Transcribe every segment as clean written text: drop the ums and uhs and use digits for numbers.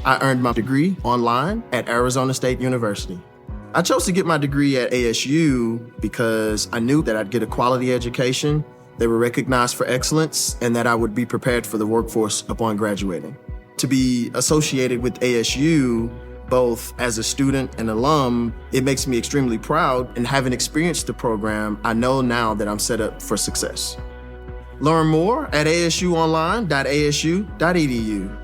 I earned my degree online at Arizona State University. I chose to get my degree at ASU because I knew that I'd get a quality education, they were recognized for excellence, and that I would be prepared for the workforce upon graduating. To be associated with ASU, both as a student and alum, it makes me extremely proud, and having experienced the program, I know now that I'm set up for success. Learn more at asuonline.asu.edu.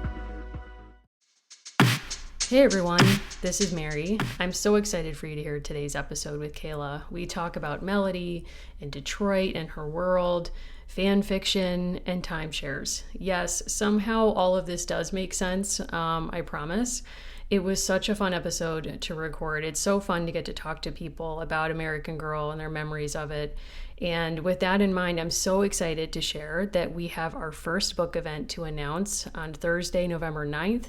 Hey everyone, this is Mary. I'm so excited for you to hear today's episode with Kayla. We talk about Melody and Detroit and her world, fan fiction, and timeshares. Yes, somehow all of this does make sense, I promise. It was such a fun episode to record. It's so fun to get to talk to people about American Girl and their memories of it. And with that in mind, I'm so excited to share that we have our first book event to announce on Thursday, November 9th.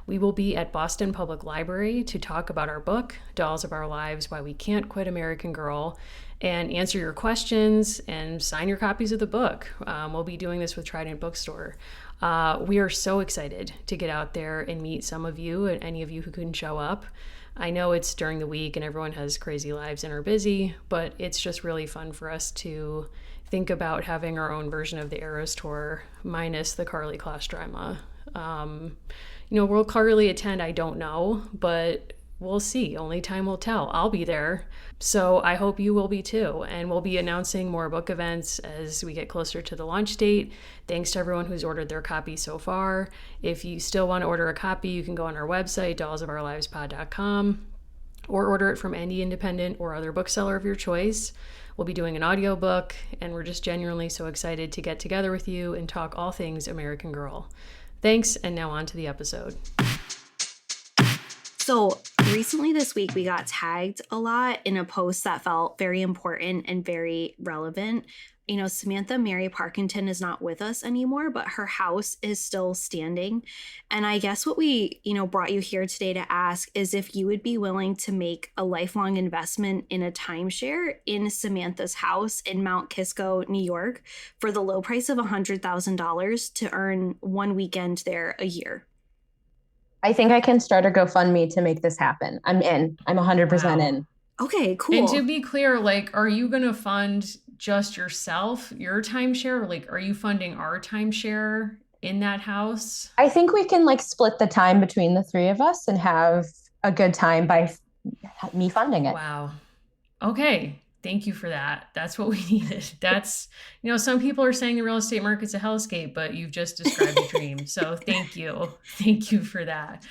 We will be at Boston Public Library to talk about our book, Dolls of Our Lives, Why We Can't Quit American Girl, and answer your questions and sign your copies of the book. We'll be doing this with Trident Bookstore. We are so excited to get out there and meet some of you and any of you who couldn't show up. I know it's during the week and everyone has crazy lives and are busy, but it's just really fun for us to think about having our own version of the Eras Tour minus the Carly Kloss drama. Will Carly attend? I don't know, but we'll see. Only time will tell. I'll be there. So I hope you will be too. And we'll be announcing more book events as we get closer to the launch date. Thanks to everyone who's ordered their copy so far. If you still want to order a copy, you can go on our website, dollsofourlivespod.com, or order it from any independent or other bookseller of your choice. We'll be doing an audiobook, and we're just genuinely so excited to get together with you and talk all things American Girl. Thanks, and now on to the episode. So recently this week, we got tagged a lot in a post that felt very important and very relevant. Samantha Mary Parkington is not with us anymore, but her house is still standing. And I guess what we, brought you here today to ask is if you would be willing to make a lifelong investment in a timeshare in Samantha's house in Mount Kisco, New York, for the low price of $100,000 to earn one weekend there a year. I think I can start a GoFundMe to make this happen. I'm in. I'm 100% in. Okay, cool. And to be clear, are you going to fund just yourself, your timeshare? Are you funding our timeshare in that house? I think we can split the time between the three of us and have a good time by me funding it. Wow. Okay. Thank you for that. That's what we needed. That's, some people are saying the real estate market's a hellscape, but you've just described a dream. So thank you. Thank you for that.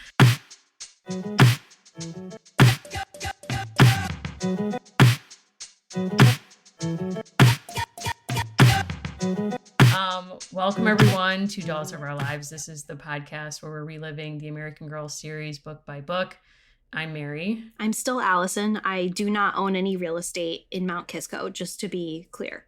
Welcome everyone to Dolls of Our Lives. This is the podcast where we're reliving the American Girl series book by book. I'm Mary. I'm still Allison. I do not own any real estate in Mount Kisco, just to be clear.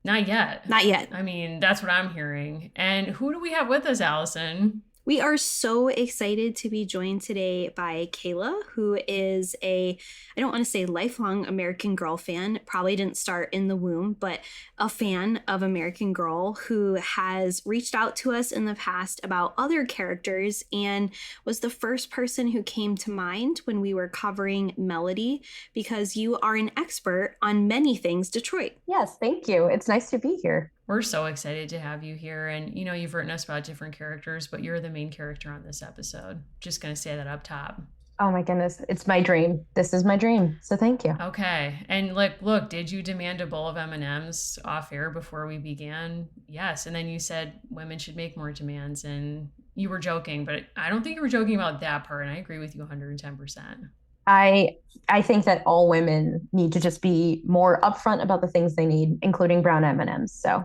Not yet. Not yet. I mean, that's what I'm hearing. And who do we have with us, Allison? We are so excited to be joined today by Kayla, who is I don't want to say lifelong American Girl fan, probably didn't start in the womb, but a fan of American Girl who has reached out to us in the past about other characters and was the first person who came to mind when we were covering Melody, because you are an expert on many things Detroit. Yes, thank you. It's nice to be here. We're so excited to have you here. And, you've written us about different characters, but you're the main character on this episode. Just going to say that up top. Oh my goodness. It's my dream. This is my dream. So thank you. Okay. And look, did you demand a bowl of M&Ms off air before we began? Yes. And then you said women should make more demands, and you were joking, but I don't think you were joking about that part. And I agree with you 110%. I think that all women need to just be more upfront about the things they need, including brown M&Ms. So,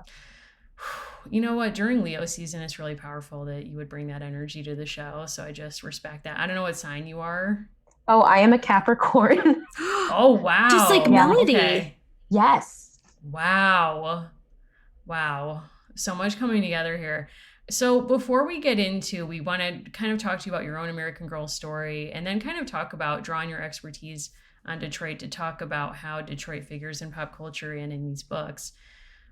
you know what? During Leo season, it's really powerful that you would bring that energy to the show. So I just respect that. I don't know what sign you are. Oh, I am a Capricorn. Oh, wow. Just like Melody. Okay. Yes. Wow. So much coming together here. So before we get into, we want to kind of talk to you about your own American Girl story, and then kind of talk about drawing your expertise on Detroit to talk about how Detroit figures in pop culture and in these books.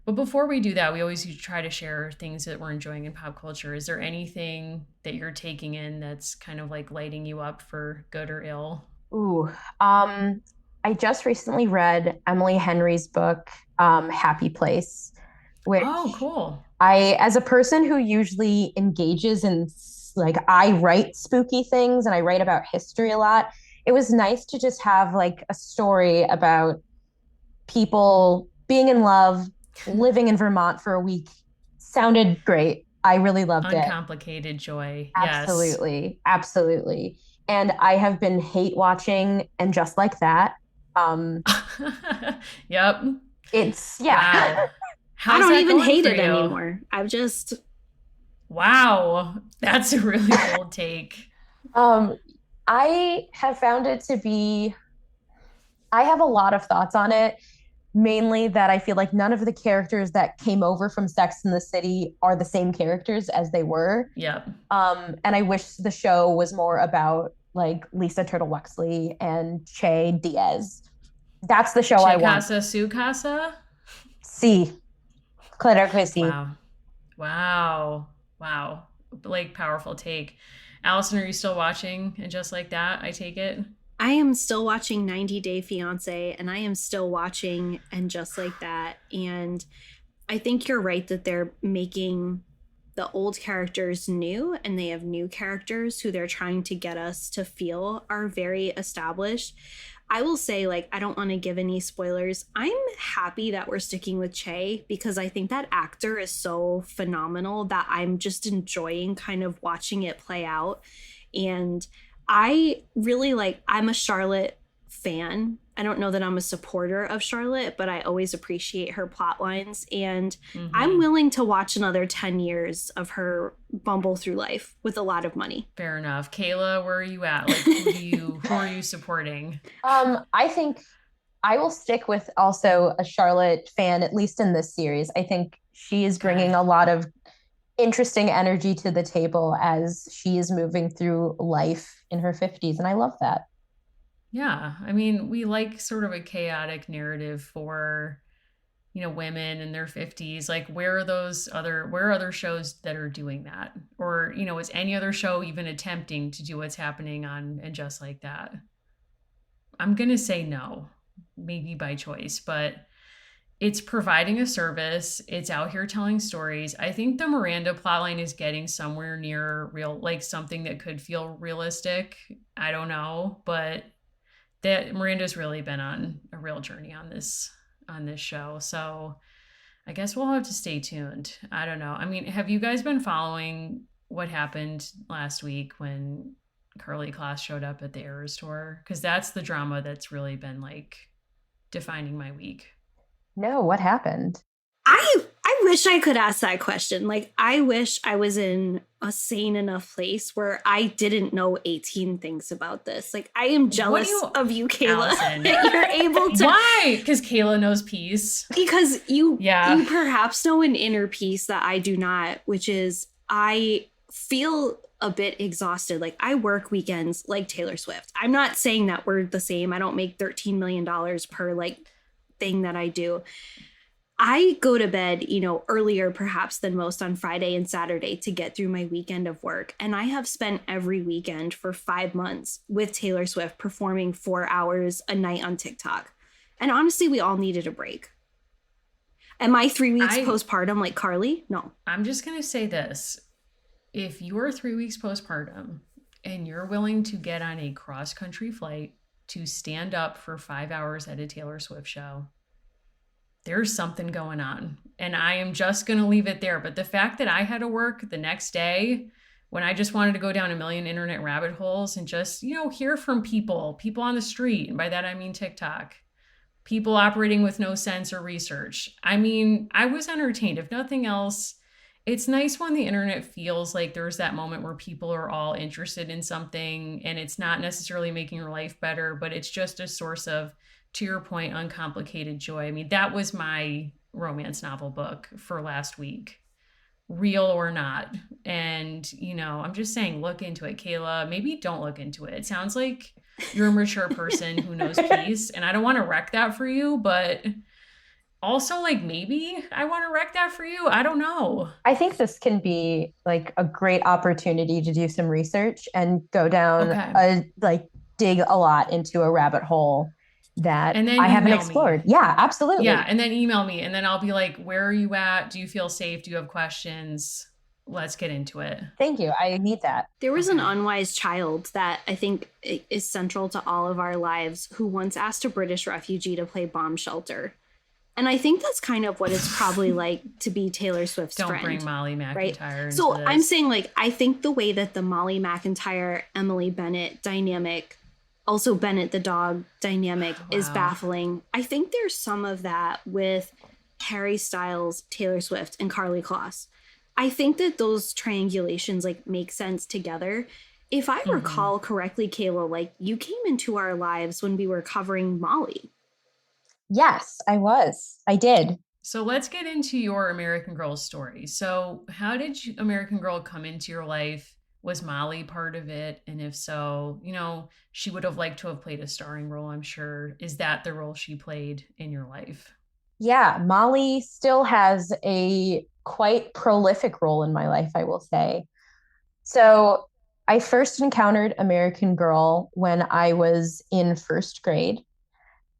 But before we do that, we always try to share things that we're enjoying in pop culture. Is there anything that you're taking in that's kind of like lighting you up for good or ill? Ooh, I just recently read Emily Henry's book, Happy Place, Oh, which cool. as a person who usually engages in, like, I write spooky things and I write about history a lot, it was nice to just have like a story about people being in love, living in Vermont for a week. Sounded great. I really loved it. Uncomplicated joy. Yes. Absolutely. Absolutely. And I have been hate watching and just like that. Um, Yep. it's yeah. Wow. I How's don't that even going hate for it you? anymore. I've just Wow. That's a really bold take. um, I have found it to be, I have a lot of thoughts on it, mainly that I feel like none of the characters that came over from Sex in the City are the same characters as they were. Yep. And I wish the show was more about like Lisa Turtle Wexley and Che Diaz. That's the show I Che want. casa, su casa? See, Claire Chrissy. Wow. Wow. Wow. Like, powerful take. Allison, are you still watching And Just Like That? I take it. I am still watching 90 Day Fiance, and I am still watching And Just Like That. And I think you're right that they're making the old characters new, and they have new characters who they're trying to get us to feel are very established. I will say, like, I don't want to give any spoilers. I'm happy that we're sticking with Che because I think that actor is so phenomenal that I'm just enjoying kind of watching it play out. And I really like, I'm a Charlotte fan. I don't know that I'm a supporter of Charlotte, but I always appreciate her plot lines. And I'm Mm-hmm. willing to watch another 10 years of her bumble through life with a lot of money. Fair enough. Kayla, where are you at? Like, who are you supporting? I think I will stick with also a Charlotte fan, at least in this series. I think she is Okay. bringing a lot of interesting energy to the table as she is moving through life in her 50s. And I love that. Yeah. I mean, we like sort of a chaotic narrative for, women in their 50s. Like, where are other shows that are doing that? Or, is any other show even attempting to do what's happening on And Just Like That? I'm going to say no, maybe by choice, but it's providing a service. It's out here telling stories. I think the Miranda plotline is getting somewhere near real, like something that could feel realistic. I don't know, but that Miranda's really been on a real journey on this show. So I guess we'll have to stay tuned. I don't know. I mean, have you guys been following what happened last week when Carly Kloss showed up at the Eras tour? Because that's the drama that's really been like defining my week. No, what happened? I wish I could ask that question. Like, I wish I was in a sane enough place where I didn't know 18 things about this. Like, I am jealous of you, Kayla, Allison? that you're able to. Why? Because Kayla knows peace. Because you Yeah. perhaps know an inner peace that I do not, which is I feel a bit exhausted. Like, I work weekends like Taylor Swift. I'm not saying that we're the same. I don't make $13 million per like thing that I do. I go to bed, earlier perhaps than most on Friday and Saturday to get through my weekend of work. And I have spent every weekend for 5 months with Taylor Swift performing 4 hours a night on TikTok. And honestly, we all needed a break. Am I 3 weeks postpartum like Carly? No. I'm just going to say this. If you are 3 weeks postpartum and you're willing to get on a cross-country flight to stand up for 5 hours at a Taylor Swift show, there's something going on. And I am just going to leave it there. But the fact that I had to work the next day when I just wanted to go down a million internet rabbit holes and just, hear from people on the street. And by that, I mean TikTok, people operating with no sense or research. I mean, I was entertained. If nothing else, it's nice when the internet feels like there's that moment where people are all interested in something and it's not necessarily making your life better, but it's just a source of, to your point, uncomplicated joy. I mean, that was my romance novel book for last week, real or not. And, I'm just saying, look into it, Kayla. Maybe don't look into it. It sounds like you're a mature person who knows peace. And I don't want to wreck that for you, but also, like, maybe I want to wreck that for you. I don't know. I think this can be like a great opportunity to do some research and go down Okay. dig a lot into a rabbit hole that And then I haven't email me. explored. Yeah, Yeah. absolutely. And then email me. And then I'll be like, where are you at? Do you feel safe? Do you have questions? Let's get into it. Thank you. I need that. There was an Okay. unwise child that I think is central to all of our lives who once asked a British refugee to play bomb shelter. And I think that's kind of what it's probably like to be Taylor Swift's Don't friend. bring Molly Right. McIntyre into So this. I'm saying, like, I think the way that the Molly McIntyre, Emily Bennett dynamic, also Bennett the dog dynamic is Wow. baffling. I think there's some of that with Harry Styles, Taylor Swift, and Carly Kloss. I think that those triangulations like make sense together. If I recall correctly, Kayla, like you came into our lives when we were covering Molly. Yes, I was. I did. So let's get into your American Girl story. So, how did American Girl come into your life? Was Molly part of it? And if so, she would have liked to have played a starring role, I'm sure. Is that the role she played in your life? Yeah, Molly still has a quite prolific role in my life, I will say. So I first encountered American Girl when I was in first grade.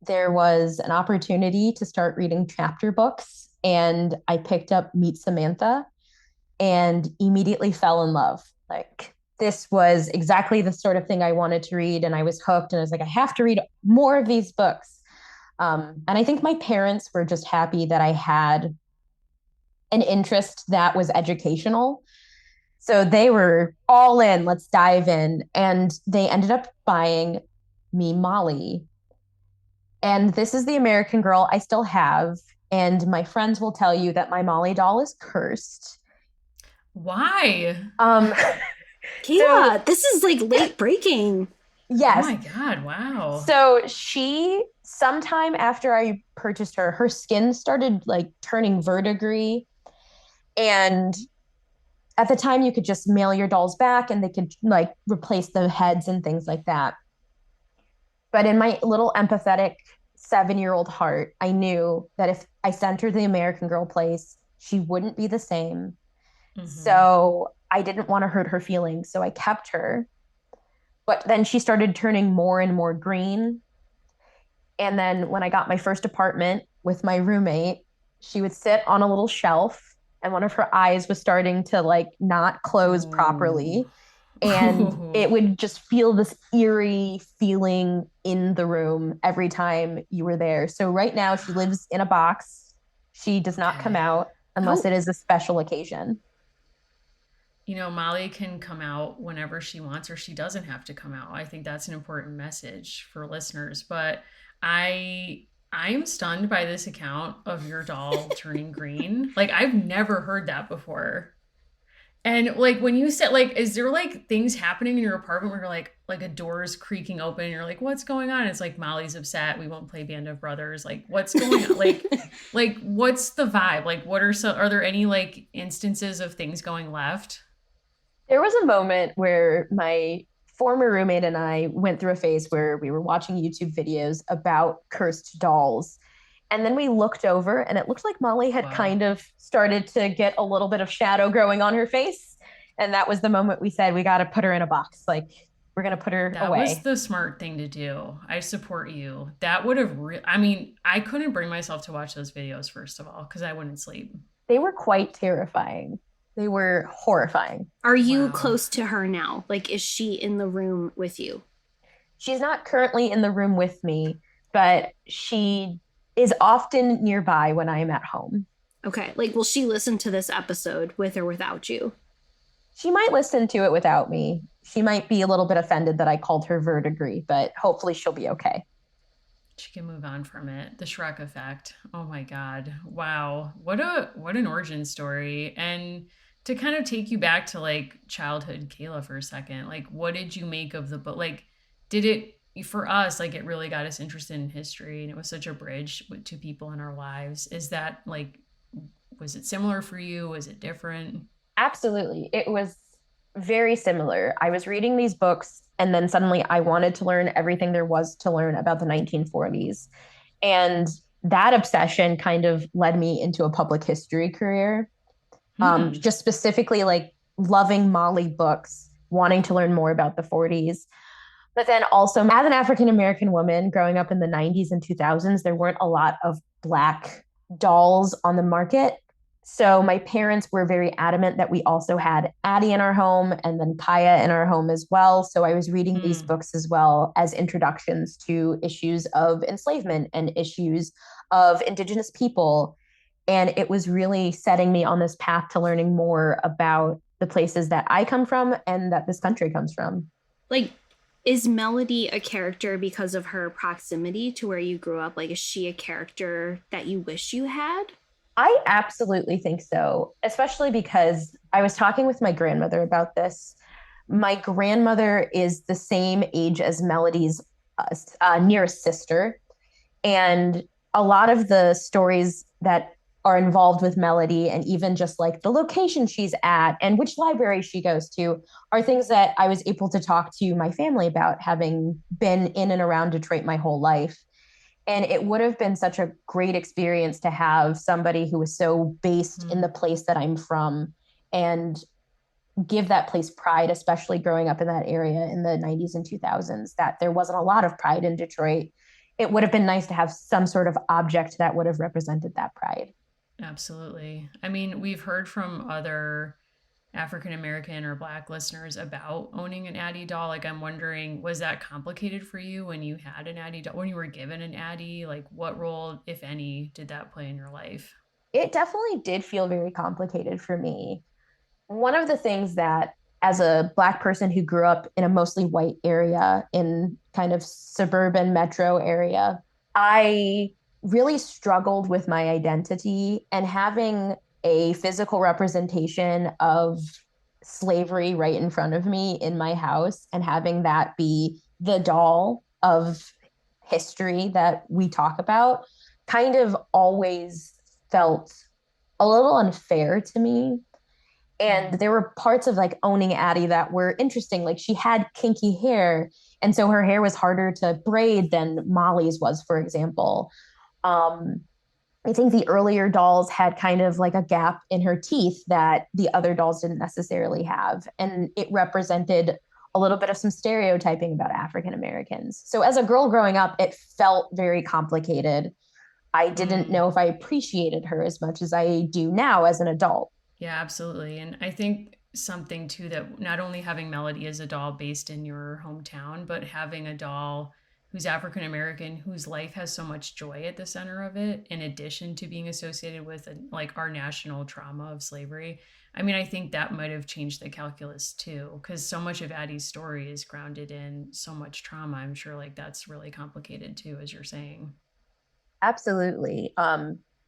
There was an opportunity to start reading chapter books, and I picked up Meet Samantha and immediately fell in love. Like, this was exactly the sort of thing I wanted to read, and I was hooked, and I was like, I have to read more of these books. And I think my parents were just happy that I had an interest that was educational. So they were all in, let's dive in. And they ended up buying me Molly. And this is the American Girl I still have. And my friends will tell you that my Molly doll is cursed. Why? Um, Kayla, this is like late breaking. yes. Oh my God, wow. So she, sometime after I purchased her, her skin started like turning verdigris. And at the time, you could just mail your dolls back and they could like replace the heads and things like that. But in my little empathetic 7-year-old heart, I knew that if I sent her the American Girl place, she wouldn't be the same. So I didn't want to hurt her feelings. So I kept her. But then she started turning more and more green. And then when I got my first apartment with my roommate, she would sit on a little shelf and one of her eyes was starting to like not close properly. And it would just feel this eerie feeling in the room every time you were there. So right now she lives in a box. She does not come out unless it is a special occasion. Molly can come out whenever she wants, or she doesn't have to come out. I think that's an important message for listeners. But I'm stunned by this account of your doll turning green. Like, I've never heard that before. And like when you said, like, is there like things happening in your apartment where you're like a door's creaking open and you're like, what's going on? It's like Molly's upset. We won't play Band of Brothers. Like, what's going on? like what's the vibe? Like, are there any like instances of things going left? There was a moment where my former roommate and I went through a phase where we were watching YouTube videos about cursed dolls. And then we looked over and it looked like Molly had kind of started to get a little bit of shadow growing on her face. And that was the moment we said, we got to put her in a box. Like, we're going to put her away. That was the smart thing to do. I support you. That would have, I couldn't bring myself to watch those videos, first of all, because I wouldn't sleep. They were quite terrifying. They were horrifying. Are you close to her now? Like, is she in the room with you? She's not currently in the room with me, but she is often nearby when I am at home. Okay. Like, will she listen to this episode with or without you? She might listen to it without me. She might be a little bit offended that I called her verdigris, but hopefully she'll be okay. She can move on from it. The Shrek effect. Oh my God. Wow. What an origin story. And to kind of take you back to like childhood Kayla for a second, like what did you make of the book? Like, did it, for us, like it really got us interested in history and it was such a bridge to people in our lives. Is that like, was it similar for you? Was it different? Absolutely. It was very similar. I was reading these books and then suddenly I wanted to learn everything there was to learn about the 1940s. And that obsession kind of led me into a public history career. Just specifically like loving Molly books, wanting to learn more about the 40s. But then also, as an African American woman growing up in the 90s and 2000s, there weren't a lot of Black dolls on the market. So my parents were very adamant that we also had Addie in our home and then Kaya in our home as well. So I was reading these books as well as introductions to issues of enslavement and issues of Indigenous people. And it was really setting me on this path to learning more about the places that I come from and that this country comes from. Like, is Melody a character because of her proximity to where you grew up? Like, is she a character that you wish you had? I absolutely think so, especially because I was talking with my grandmother about this. My grandmother is the same age as Melody's nearest sister. And a lot of the stories that are involved with Melody and even just like the location she's at and which library she goes to are things that I was able to talk to my family about, having been in and around Detroit my whole life. And it would have been such a great experience to have somebody who was so based in the place that I'm from and give that place pride, especially growing up in that area in the 90s and 2000s, that there wasn't a lot of pride in Detroit. It would have been nice to have some sort of object that would have represented that pride. Absolutely. I mean, we've heard from other African American or Black listeners about owning an Addie doll. Like, I'm wondering, was that complicated for you when you had an Addie doll, when you were given an Addie? Like, what role, if any, did that play in your life? It definitely did feel very complicated for me. One of the things that, as a Black person who grew up in a mostly white area in kind of suburban metro area, I really struggled with my identity, and having a physical representation of slavery right in front of me in my house and having that be the doll of history that we talk about kind of always felt a little unfair to me. And there were parts of like owning Addie that were interesting. Like, she had kinky hair, and so her hair was harder to braid than Molly's was, for example. I think the earlier dolls had kind of like a gap in her teeth that the other dolls didn't necessarily have. And it represented a little bit of some stereotyping about African Americans. So as a girl growing up, it felt very complicated. I didn't know if I appreciated her as much as I do now as an adult. Yeah, absolutely. And I think something too, that not only having Melody as a doll based in your hometown, but having a doll who's African American, whose life has so much joy at the center of it, in addition to being associated with like our national trauma of slavery. I mean, I think that might have changed the calculus too, because so much of Addie's story is grounded in so much trauma. I'm sure like that's really complicated too, as you're saying. Absolutely.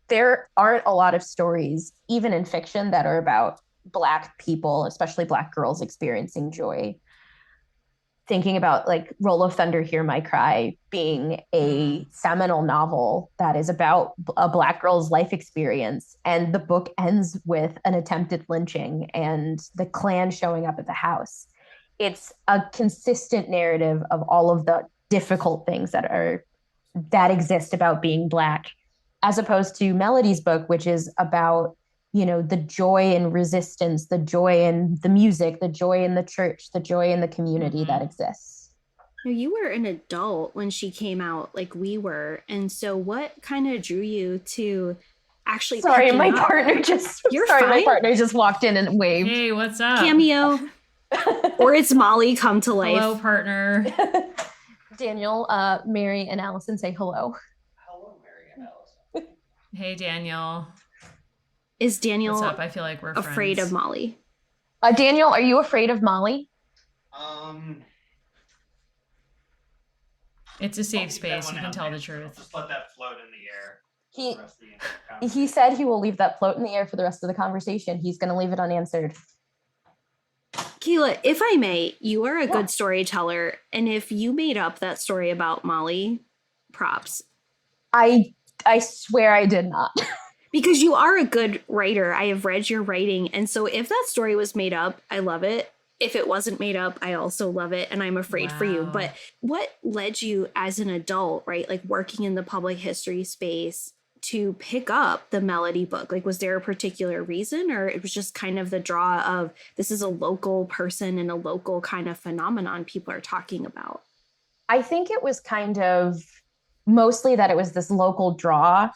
There aren't a lot of stories, even in fiction, that are about Black people, especially Black girls, experiencing joy. Thinking about like Roll of Thunder, Hear My Cry being a seminal novel that is about a Black girl's life experience. And the book ends with an attempted lynching and the Klan showing up at the house. It's a consistent narrative of all of the difficult things that exist about being Black, as opposed to Melody's book, which is about, the joy and resistance, the joy in the music, the joy in the church, the joy in the community that exists. You were an adult when she came out, like we were. And so what kind of drew you to actually... Sorry, my partner just... You're fine. My partner just walked in and waved. Hey, what's up? Cameo. Or it's Molly come to life. Hello, partner. Daniel, Mary, and Allison say hello. Hello, Mary and Allison. Hey, Daniel. Is Daniel What's up? I feel like we're afraid friends. of Molly? Daniel, are you afraid of Molly? It's a safe space. You can tell the truth. Just let that float in the air. He said he will leave that float in the air for the rest of the conversation. He's going to leave it unanswered. Kayla, if I may, you are a good storyteller. And if you made up that story about Molly, props. I swear I did not. Because you are a good writer. I have read your writing. And so if that story was made up, I love it. If it wasn't made up, I also love it. And I'm afraid for you. Wow. But what led you as an adult, right? Like working in the public history space to pick up the Melody book? Like, was there a particular reason, or it was just kind of the draw of this is a local person and a local kind of phenomenon people are talking about? I think it was kind of mostly that it was this local draw,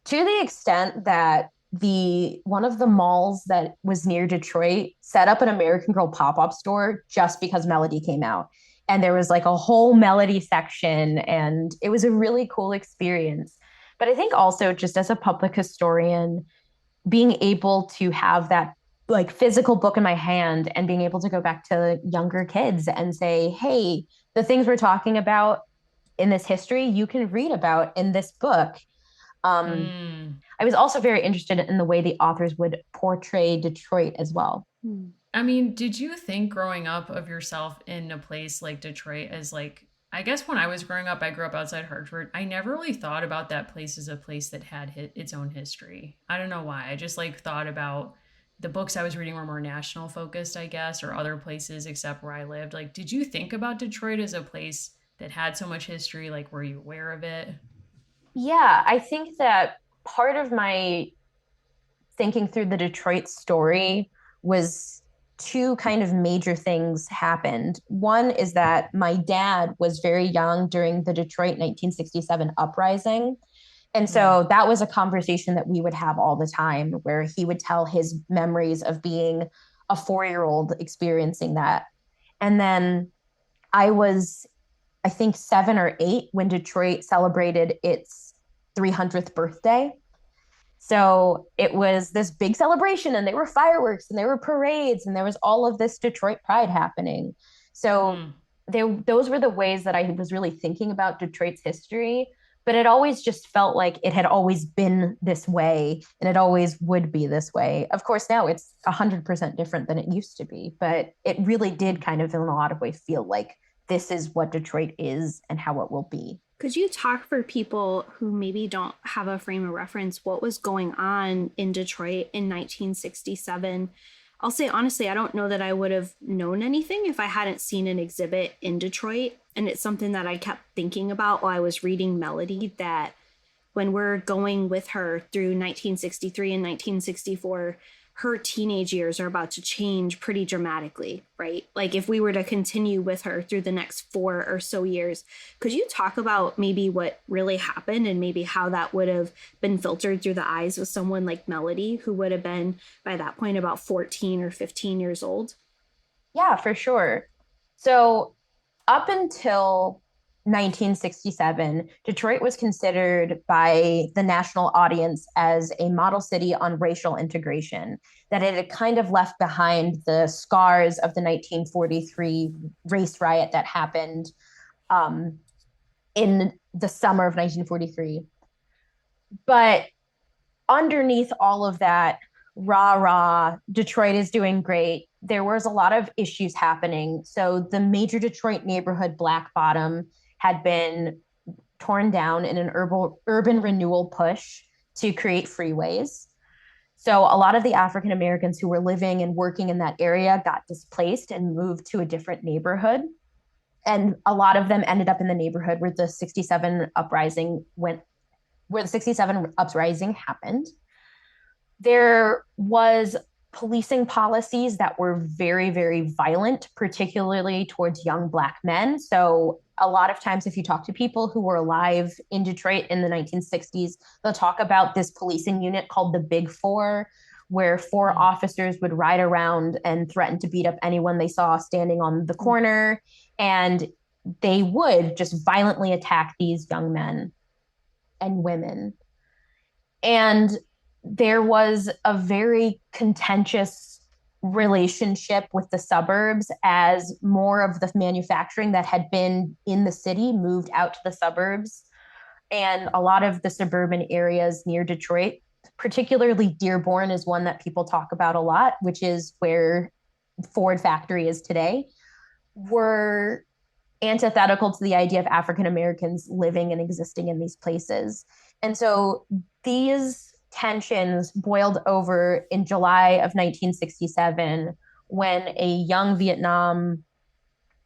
to the extent that the one of the malls that was near Detroit set up an American Girl pop-up store just because Melody came out. And there was like a whole Melody section, and it was a really cool experience. But I think also, just as a public historian, being able to have that like physical book in my hand and being able to go back to younger kids and say, hey, the things we're talking about in this history, you can read about in this book. I was also very interested in the way the authors would portray Detroit as well. I mean, did you think growing up of yourself in a place like Detroit as like, I guess when I was growing up, I grew up outside Hartford. I never really thought about that place as a place that had its own history. I don't know why. I just like thought about the books I was reading were more national focused, I guess, or other places except where I lived. Like, did you think about Detroit as a place that had so much history? Like, were you aware of it? Yeah, I think that part of my thinking through the Detroit story was two kind of major things happened. One is that my dad was very young during the Detroit 1967 uprising. And so that was a conversation that we would have all the time, where he would tell his memories of being a 4-year-old experiencing that. And then I was, I think, 7 or 8 when Detroit celebrated its 300th birthday. So it was this big celebration, and there were fireworks and there were parades and there was all of this Detroit pride happening. So those were the ways that I was really thinking about Detroit's history. But it always just felt like it had always been this way, and it always would be this way. Of course, now it's 100% different than it used to be, but it really did kind of, in a lot of ways, feel like this is what Detroit is and how it will be. Could you talk for people who maybe don't have a frame of reference what was going on in Detroit in 1967? I'll say honestly, I don't know that I would have known anything if I hadn't seen an exhibit in Detroit. And it's something that I kept thinking about while I was reading Melody, that when we're going with her through 1963 and 1964, her teenage years are about to change pretty dramatically, right? Like if we were to continue with her through the next 4 or so years, could you talk about maybe what really happened and maybe how that would have been filtered through the eyes of someone like Melody, who would have been by that point about 14 or 15 years old? Yeah, for sure. So up until 1967, Detroit was considered by the national audience as a model city on racial integration, that it had kind of left behind the scars of the 1943 race riot that happened in the summer of 1943. But underneath all of that, rah, Detroit is doing great, there was a lot of issues happening. So the major Detroit neighborhood, Black Bottom, had been torn down in an urban renewal push to create freeways. So a lot of the African Americans who were living and working in that area got displaced and moved to a different neighborhood. And a lot of them ended up in the neighborhood where the 67 uprising happened. There was policing policies that were very, very violent, particularly towards young Black men. So a lot of times, if you talk to people who were alive in Detroit in the 1960s, they'll talk about this policing unit called the Big Four, where 4 officers would ride around and threaten to beat up anyone they saw standing on the corner. And they would just violently attack these young men and women. And there was a very contentious relationship with the suburbs, as more of the manufacturing that had been in the city moved out to the suburbs. And a lot of the suburban areas near Detroit, particularly Dearborn, is one that people talk about a lot, which is where Ford factory is today, were antithetical to the idea of African Americans living and existing in these places. And so these tensions boiled over in July of 1967, when a young Vietnam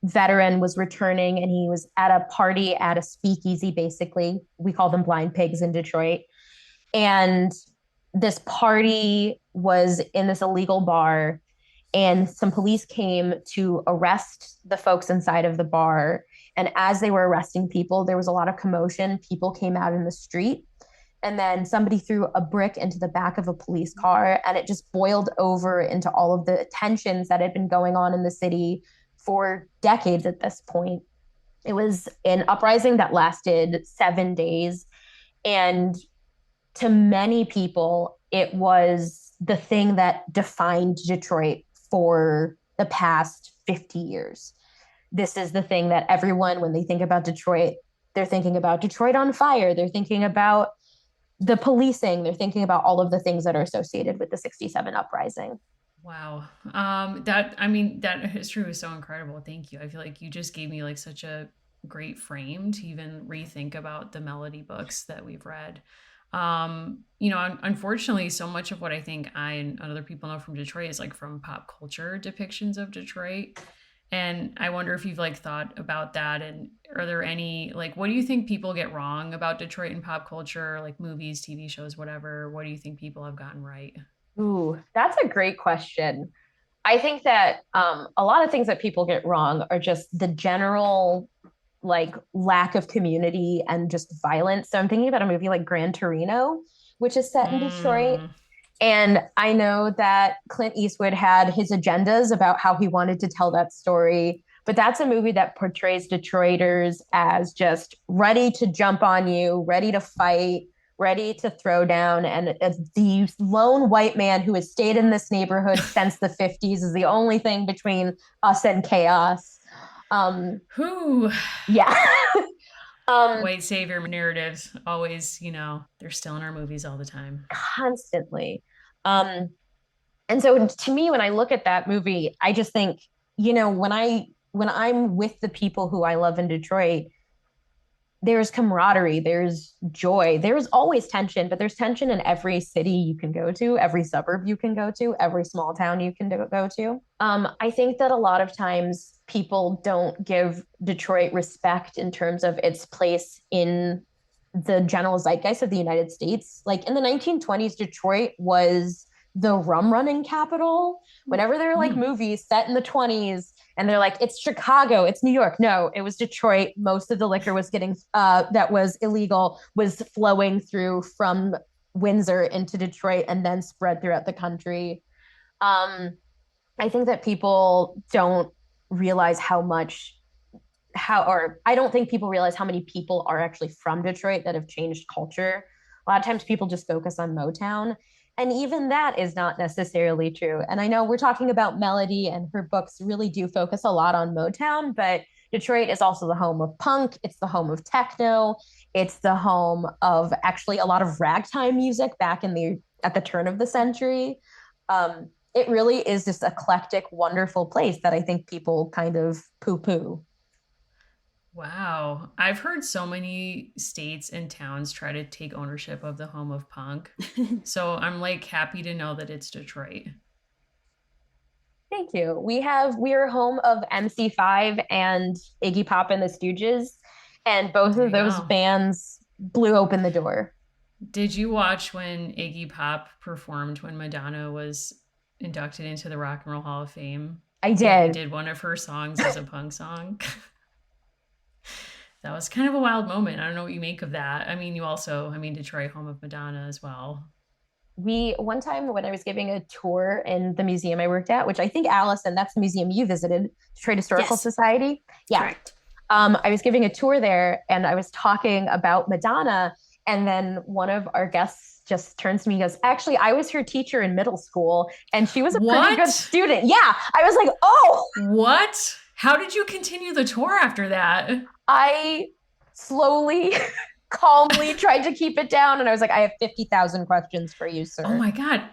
veteran was returning and he was at a party at a speakeasy, basically. We call them blind pigs in Detroit. And this party was in this illegal bar, and some police came to arrest the folks inside of the bar. And as they were arresting people, there was a lot of commotion. People came out in the street, and then somebody threw a brick into the back of a police car, and it just boiled over into all of the tensions that had been going on in the city for decades at this point. It was an uprising that lasted 7 days. And to many people, it was the thing that defined Detroit for the past 50 years. This is the thing that everyone, when they think about Detroit, they're thinking about Detroit on fire. They're thinking about the policing. They're thinking about all of the things that are associated with the 67 uprising. Wow. That history was so incredible. Thank you. I feel like you just gave me like such a great frame to even rethink about the Melody books that we've read. Unfortunately, so much of what I think I and other people know from Detroit is like from pop culture depictions of Detroit. And I wonder if you've like thought about that, and are there any, like, what do you think people get wrong about Detroit and pop culture, like movies, TV shows, whatever? What do you think people have gotten right? Ooh, that's a great question. I think that a lot of things that people get wrong are just the general like lack of community and just violence. So I'm thinking about a movie like Gran Torino, which is set in Detroit. And I know that Clint Eastwood had his agendas about how he wanted to tell that story, but that's a movie that portrays Detroiters as just ready to jump on you, ready to fight, ready to throw down. And the lone white man who has stayed in this neighborhood since the 50s is the only thing between us and chaos. Who? Yeah. White savior narratives always, they're still in our movies all the time. Constantly. And so to me, when I look at that movie, I just think, when I'm with the people who I love in Detroit, there's camaraderie, there's joy, there's always tension, but there's tension in every city you can go to, every suburb you can go to, every small town you can go to. I think that a lot of times people don't give Detroit respect in terms of its place in the general zeitgeist of the United States. Like in the 1920s, Detroit was the rum running capital. Whenever there are like movies set in the 20s, and they're like, it's Chicago, it's New York. No, it was Detroit. Most of the liquor was getting, that was illegal, was flowing through from Windsor into Detroit and then spread throughout the country. I think that people don't realize I don't think people realize how many people are actually from Detroit that have changed culture. A lot of times people just focus on Motown. And even that is not necessarily true. And I know we're talking about Melody, and her books really do focus a lot on Motown, but Detroit is also the home of punk. It's the home of techno. It's the home of actually a lot of ragtime music back at the turn of the century. It really is this eclectic, wonderful place that I think people kind of poo-poo. Wow. I've heard so many states and towns try to take ownership of the home of punk. So I'm like happy to know that it's Detroit. Thank you. We are home of MC5 and Iggy Pop and the Stooges, and both of those bands blew open the door. Did you watch when Iggy Pop performed when Madonna was inducted into the Rock and Roll Hall of Fame? I did. He did one of her songs as a punk song. That was kind of a wild moment. I don't know what you make of that. I mean, Detroit, home of Madonna as well. One time when I was giving a tour in the museum I worked at, which I think, Allison, that's the museum you visited, Detroit Historical Society. Yeah. Correct. I was giving a tour there and I was talking about Madonna. And then one of our guests just turns to me and goes, actually, I was her teacher in middle school and she was a pretty good student. Yeah. I was like, oh. What? How did you continue the tour after that? I slowly, calmly tried to keep it down. And I was like, I have 50,000 questions for you, sir. Oh my God.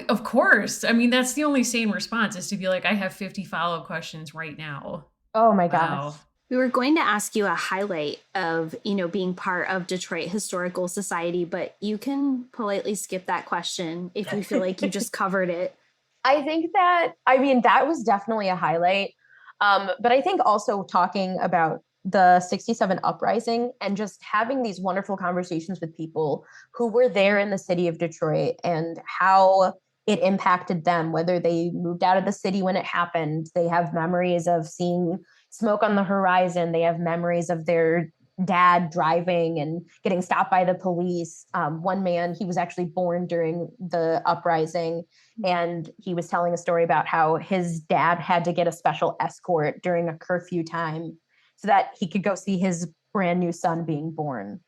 Of course. I mean, that's the only sane response, is to be like, I have 50 follow-up questions right now. Oh my gosh. Wow. We were going to ask you a highlight of, being part of Detroit Historical Society, but you can politely skip that question if you feel like you just covered it. I think that was definitely a highlight. But I think also talking about the 67 uprising and just having these wonderful conversations with people who were there in the city of Detroit and how it impacted them, whether they moved out of the city when it happened. They have memories of seeing smoke on the horizon. They have memories of their dad driving and getting stopped by the police. One man, he was actually born during the uprising, and he was telling a story about how his dad had to get a special escort during a curfew time so that he could go see his brand new son being born.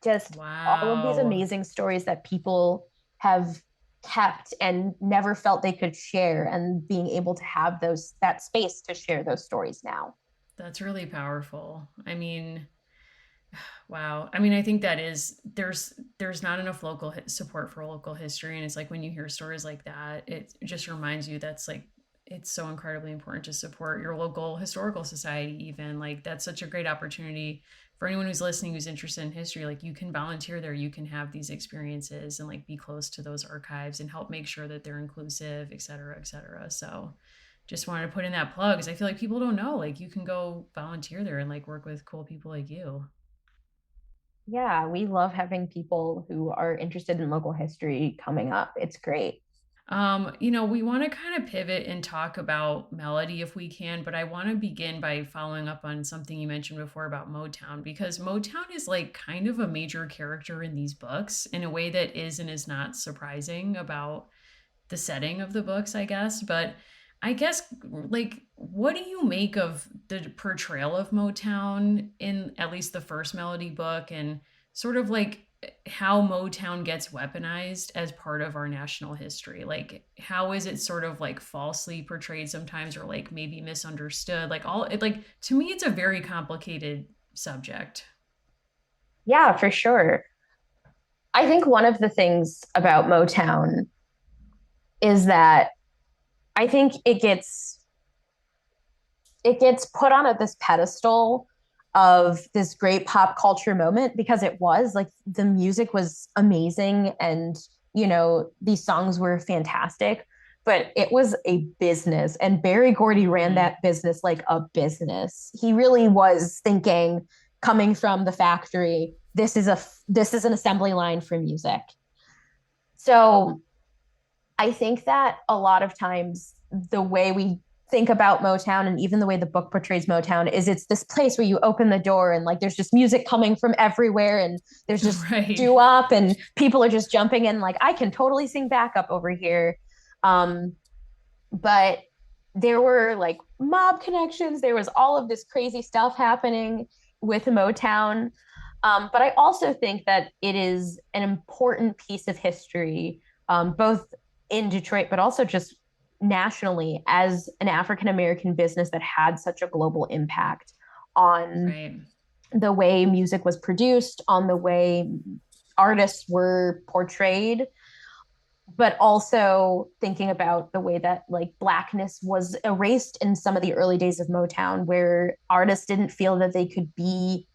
Just all of these Wow. amazing stories that people have kept and never felt they could share, and being able to have that space to share those stories now. That's really powerful. I mean, wow. I mean, I think that is there's not enough support for local history, and it's like when you hear stories like that, it just reminds you that's like it's so incredibly important to support your local historical society even. Like that's such a great opportunity for anyone who's listening who's interested in history. Like you can volunteer there, you can have these experiences and like be close to those archives and help make sure that they're inclusive, et cetera, et cetera. So just wanted to put in that plug because I feel like people don't know like you can go volunteer there and like work with cool people like you. Yeah, we love having people who are interested in local history coming up. It's great. We want to kind of pivot and talk about melody if we can, but I want to begin by following up on something you mentioned before about Motown, because Motown is like kind of a major character in these books in a way that is and is not surprising about the setting of the books, I guess. But I guess, like, what do you make of the portrayal of Motown in at least the first Melody book and sort of like how Motown gets weaponized as part of our national history? Like, how is it sort of like falsely portrayed sometimes or like maybe misunderstood? Like, all it, like, to me, it's a very complicated subject. Yeah, for sure. I think one of the things about Motown is that I think it gets put on this pedestal of this great pop culture moment because it was like the music was amazing, and these songs were fantastic, but it was a business, and Barry Gordy ran Mm-hmm. that business like a business. He really was thinking, coming from the factory, this is an assembly line for music. So I think that a lot of times the way we think about Motown, and even the way the book portrays Motown, is it's this place where you open the door and like there's just music coming from everywhere, and there's just Right. doo up and people are just jumping in, like I can totally sing backup over here. Um, but there were like mob connections, there was all of this crazy stuff happening with Motown. But I also think that it is an important piece of history, both in Detroit, but also just nationally, as an African American business that had such a global impact on Right. the way music was produced, on the way artists were portrayed, but also thinking about the way that like blackness was erased in some of the early days of Motown, where artists didn't feel that they could be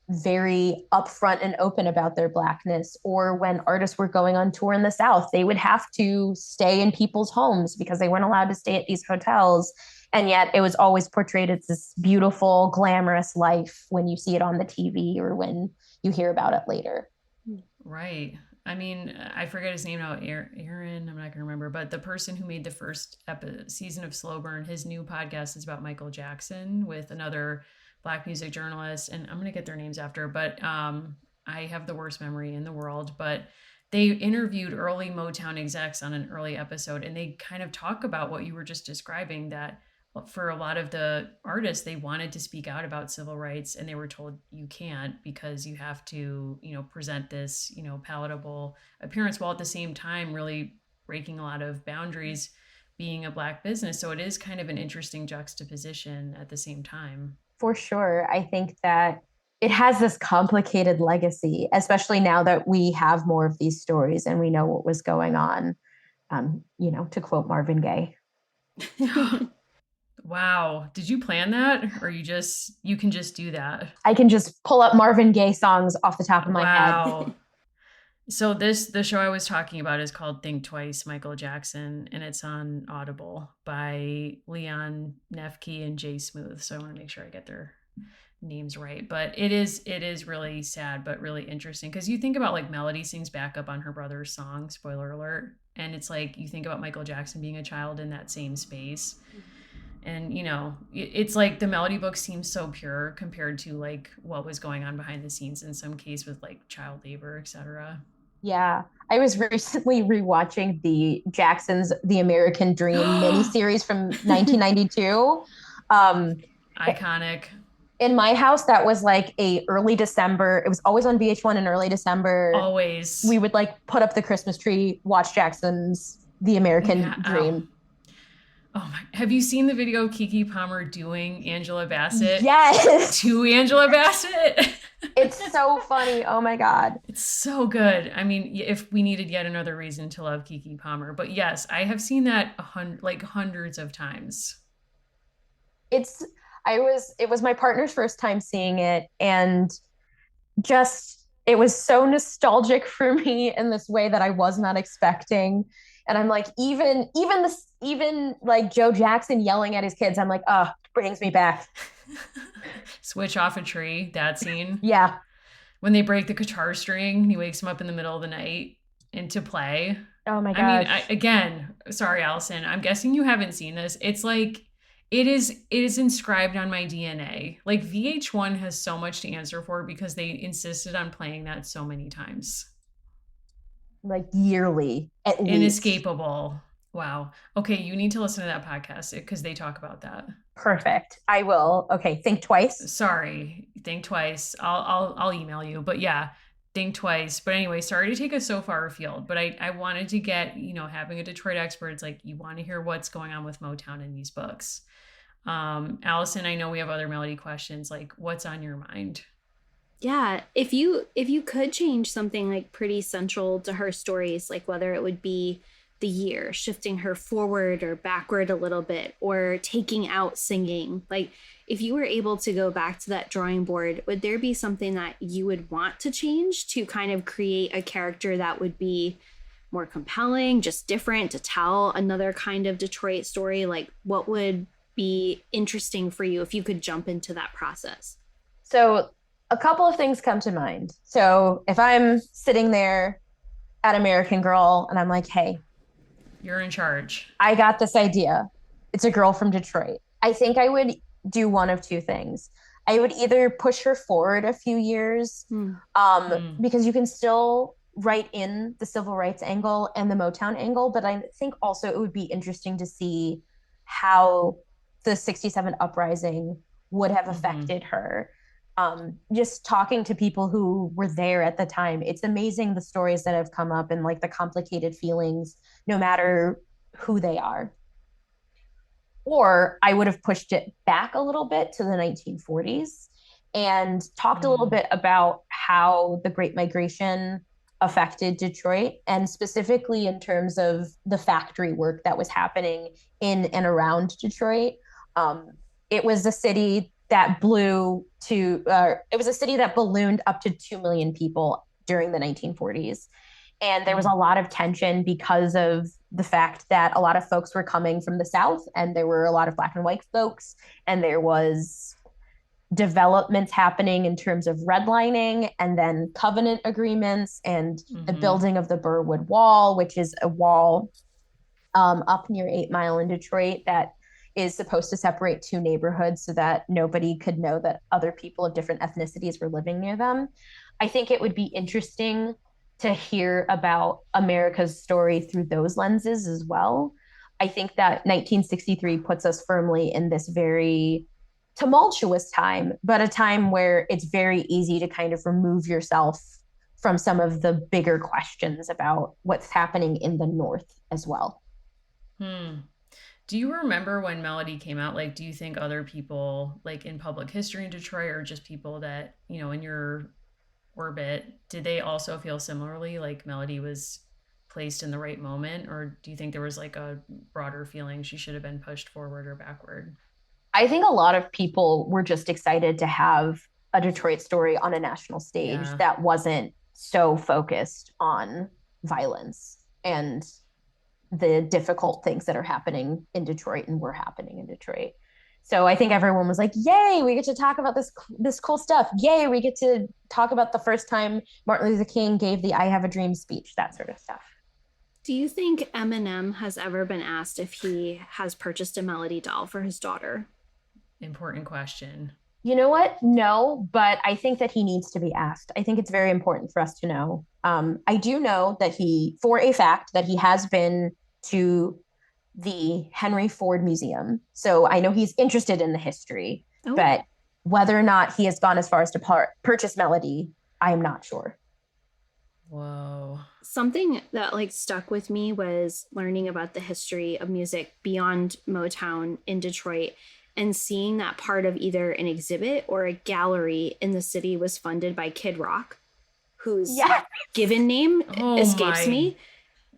very upfront and open about their blackness. Or when artists were going on tour in the South, they would have to stay in people's homes because they weren't allowed to stay at these hotels. And yet it was always portrayed as this beautiful, glamorous life when you see it on the TV or when you hear about it later. Right. I mean, I forget his name now. Aaron, I'm not gonna remember, but the person who made the first season of Slow Burn, his new podcast is about Michael Jackson with another Black music journalist, and I'm gonna get their names after. But I have the worst memory in the world. But they interviewed early Motown execs on an early episode, and they kind of talk about what you were just describing, that for a lot of the artists, they wanted to speak out about civil rights and they were told you can't because you have to, present this, palatable appearance while at the same time really breaking a lot of boundaries being a black business. So it is kind of an interesting juxtaposition at the same time. For sure. I think that it has this complicated legacy, especially now that we have more of these stories and we know what was going on. To quote Marvin Gaye. Wow. Did you plan that or you can just do that? I can just pull up Marvin Gaye songs off the top of my head. Wow. So the show I was talking about is called Think Twice, Michael Jackson, and it's on Audible by Leon Nefke and Jay Smooth. So I want to make sure I get their names right. But it is really sad but really interesting because you think about like Melody sings backup on her brother's song, spoiler alert, and it's like you think about Michael Jackson being a child in that same space. And it's like the Melody book seems so pure compared to like what was going on behind the scenes in some case with like child labor, etc. Yeah. I was recently rewatching the Jackson's The American Dream miniseries from 1992. Um, Iconic. in my house, that was like a early December. It was always on VH1 in early December. Always. We would like put up the Christmas tree, watch Jackson's The American Dream. Oh my! Have you seen the video of Keke Palmer doing Angela Bassett? Yes. To Angela Bassett. It's so funny. Oh my God. It's so good. I mean, if we needed yet another reason to love Keke Palmer, but yes, I have seen that hundreds of times. It was my partner's first time seeing it, and just it was so nostalgic for me in this way that I was not expecting. And I'm like, even like Joe Jackson yelling at his kids, I'm like, oh, brings me back. Switch off a tree, that scene. Yeah. When they break the guitar string and he wakes him up in the middle of the night into play. Oh my gosh. I mean, again, sorry, Allison, I'm guessing you haven't seen this. It's like, it is inscribed on my DNA. Like VH1 has so much to answer for because they insisted on playing that so many times. Like yearly, at least. Inescapable. Wow. Okay, you need to listen to that podcast because they talk about that. Perfect. I will. Okay, think twice. Sorry, think twice. I'll email you. But yeah, think twice. But anyway, sorry to take us so far afield. But I wanted to get, having a Detroit expert, it's like you want to hear what's going on with Motown in these books. Allison, I know we have other Melody questions. Like, what's on your mind? Yeah, if you could change something like pretty central to her stories, like whether it would be the year, shifting her forward or backward a little bit, or taking out singing, like if you were able to go back to that drawing board, would there be something that you would want to change to kind of create a character that would be more compelling, just different, to tell another kind of Detroit story? Like what would be interesting for you if you could jump into that process? So a couple of things come to mind. So if I'm sitting there at American Girl and I'm like, hey, you're in charge. I got this idea. It's a girl from Detroit. I think I would do one of two things. I would either push her forward a few years because you can still write in the civil rights angle and the Motown angle, but I think also it would be interesting to see how the 67 uprising would have affected her. Just talking to people who were there at the time, it's amazing the stories that have come up and like the complicated feelings, no matter who they are. Or I would have pushed it back a little bit to the 1940s and talked a little bit about how the Great Migration affected Detroit, and specifically in terms of the factory work that was happening in and around Detroit. It was a city that it was a city that ballooned up to 2 million people during the 1940s. And there was a lot of tension because of the fact that a lot of folks were coming from the South, and there were a lot of Black and white folks, and there was developments happening in terms of redlining and then covenant agreements and the building of the Burwood Wall, which is a wall up near 8 Mile in Detroit that is supposed to separate two neighborhoods so that nobody could know that other people of different ethnicities were living near them. I think it would be interesting to hear about America's story through those lenses as well. I think that 1963 puts us firmly in this very tumultuous time, but a time where it's very easy to kind of remove yourself from some of the bigger questions about what's happening in the North as well. Do you remember when Melody came out? Like, do you think other people, like in public history in Detroit, or just people that, in your orbit, did they also feel similarly like Melody was placed in the right moment? Or do you think there was like a broader feeling she should have been pushed forward or backward? I think a lot of people were just excited to have a Detroit story on a national stage that wasn't so focused on violence and the difficult things that are happening in Detroit and were happening in Detroit. So I think everyone was like, "Yay, we get to talk about this cool stuff. Yay, we get to talk about the first time Martin Luther King gave the I Have a Dream speech," that sort of stuff. Do you think Eminem has ever been asked if he has purchased a Melody doll for his daughter? Important question. You know what? No, but I think that he needs to be asked. I think it's very important for us to know. I do know that for a fact, that he has been to the Henry Ford Museum. So I know he's interested in the history, but whether or not he has gone as far as to purchase Melody, I am not sure. Whoa. Something that like stuck with me was learning about the history of music beyond Motown in Detroit, and seeing that part of either an exhibit or a gallery in the city was funded by Kid Rock, whose given name escapes me.